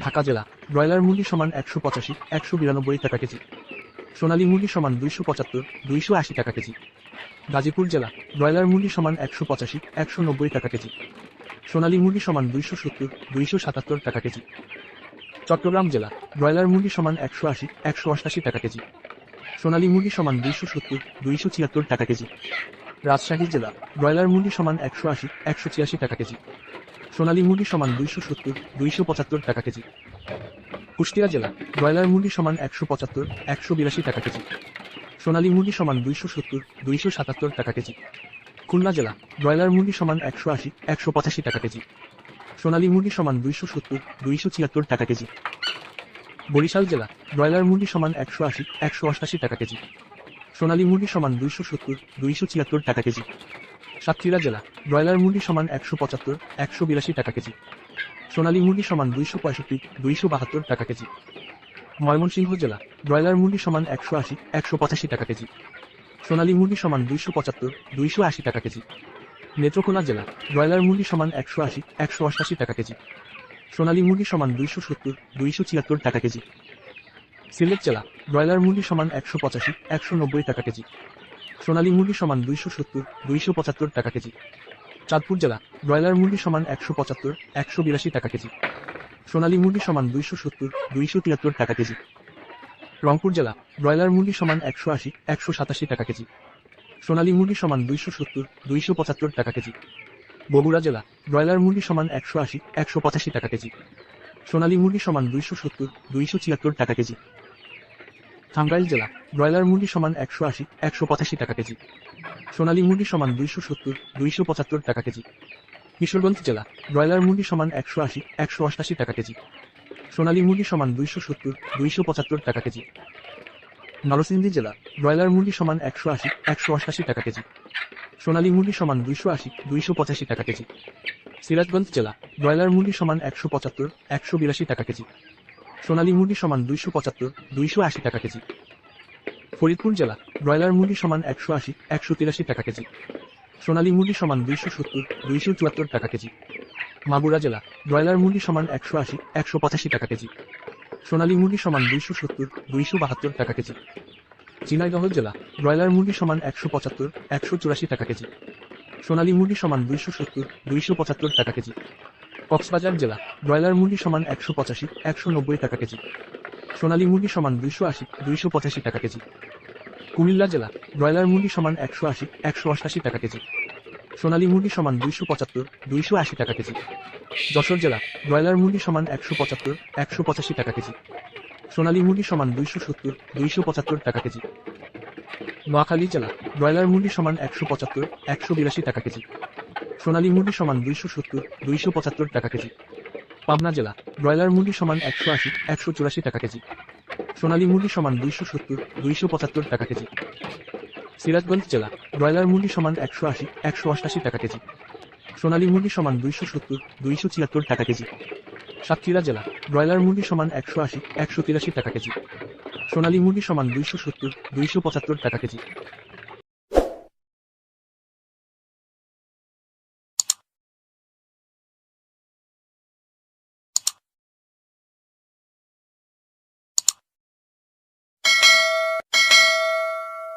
ঢাকা জেলা ব্রয়লার মুরগি সমান 185 192 টাকা কেজি। সোনালী মুরগি সমান 275 280 টাকা কেজি। গাজীপুর জেলা ব্রয়লার মুরগি সমান 185 190 টাকা কেজি। সোনালী মুরগি সমান 270 277 টাকা কেজি। চট্টগ্রাম জেলা ব্রয়লার মুরগি সমান 180 188 টাকা কেজি। সোনালী মুরগি সমান 270 276 টাকা কেজি। রাজশাহী জেলা ব্রয়লার মুরগি সমান 180 186 টাকা কেজি। সোনালী মুরগি সমান 270 275 টাকা কেজি। কুষ্টিয়া জেলা ব্রয়লার মুরগি সমান 175 182 টাকা কেজি। সোনালী মুরগি সমান 270 277 টাকা কেজি। খুলনা জেলা ব্রয়লার মুরগি সমান 180 185 টাকা কেজি। সোনালী মুরগি সমান 270 276 টাকা কেজি। বরিশাল জেলা ব্রয়লার মুরগি সমান 180 188 টাকা কেজি। সোনালী মুরগি সমান 270 276 টাকা কেজি। সাতক্ষীরা জেলা ব্রয়লার মুরগি সমান 175 182 টাকা কেজি। সোনালী মুরগি সমান 265 272 টাকা কেজি। ময়মনসিংহ জেলা ব্রয়লার মুরগি সমান 180 185 টাকা কেজি। সোনালী মুরগি সমান 275 280 টাকা কেজি। নেত্রকোনা জেলা ব্রয়লার মুরগি সমান 180 188 টাকা কেজি। সোনালী মুরগি সমান 270 276 টাকা কেজি। সিলেট জেলা ব্রয়লার মুরগি সমান 185 190 টাকা কেজি। সোনালী মুরগি সমান 270 275 টাকা কেজি। চাঁদপুর জেলা ব্রয়লার মুরগি সমান 175 182 টাকা কেজি। সোনালী মুরগি সমান 270 273 টাকা কেজি। রংপুর জেলা ব্রয়লার মুরগি সমান 180 187 টাকা কেজি। সোনালী মুরগি সমান 270 275 টাকা কেজি। বগুড়া জেলা ব্রয়লার মুরগি সমান 180 185 টাকা কেজি। সোনালী মুরগি সমান 270 276 টাকা কেজি। টাঙ্গাইল জেলা ব্রয়লার মুরগি সমান 180 185 টাকা কেজি। সোনালী মুরগি সমান 270 275 টাকা কেজি। কিশোরগঞ্জ জেলা ব্রয়লার মুরগি সমান 180 188 টাকা কেজি। সোনালী মুরগি সমান 270 275 টাকা কেজি। নরসিংদী জেলা ব্রয়লার মুরগি সমান 180 188 টাকা কেজি। সোনালী মুরগি সমান 280 285 টাকা কেজি। সিরাজগঞ্জ জেলা ব্রয়লার মুরগি সমান 175 182 টাকা কেজি। সোনালী মুরগি সমান 275 280 টাকা কেজি। ফরিদপুর জেলা ব্রয়লার মুরগি সমান 180 183 টাকা কেজি। সোনালী মুরগি সমান 270 274 টাকা কেজি। মাগুরা জেলা ব্রয়লার মুরগি সমান 180 185 টাকা কেজি। সোনালী মুরগি সমান 270 272 টাকা কেজি। ঝিনাইদহ জেলা ব্রয়লার মুরগি সমান 175 184 টাকা কেজি। সোনালী মুরগি সমান 270 275 টাকা কেজি। কক্সবাজার জেলা ব্রয়লার মুরগি সমান 185 190 টাকা কেজি। সোনালী মুরগি সমান 280 285 টাকা কেজি। কুমিল্লা জেলা ব্রয়লার মুরগি সমান 180 188 টাকা কেজি। সোনালী মুরগি সমান 275 280 টাকা কেজি। যশোর জেলা ব্রয়লার মুরগি সমান 175 185 টাকা কেজি। সোনালী মুরগি সমান 270 275 টাকা কেজি। নোয়াখালী জেলা ব্রয়লার মুরগি সমান 175 182 টাকা কেজি। সোনালী মুরগি সমান 270 275 টাকা কেজি। পাবনা জেলা ব্রয়লার মুরগি সমান 180 184 টাকা কেজি। সোনালী মুরগি সমান 270 275 টাকা কেজি। সিরাজগঞ্জ জেলা ব্রয়লার মুরগি সমান 180 188 টাকা কেজি। সোনালী মুরগি সমান 270 276 টাকা কেজি। সাতক্ষীরা জেলা ব্রয়লার মুরগি সমান 180 183 টাকা কেজি। সোনালী মুরগি সমান 270 275 টাকা কেজি।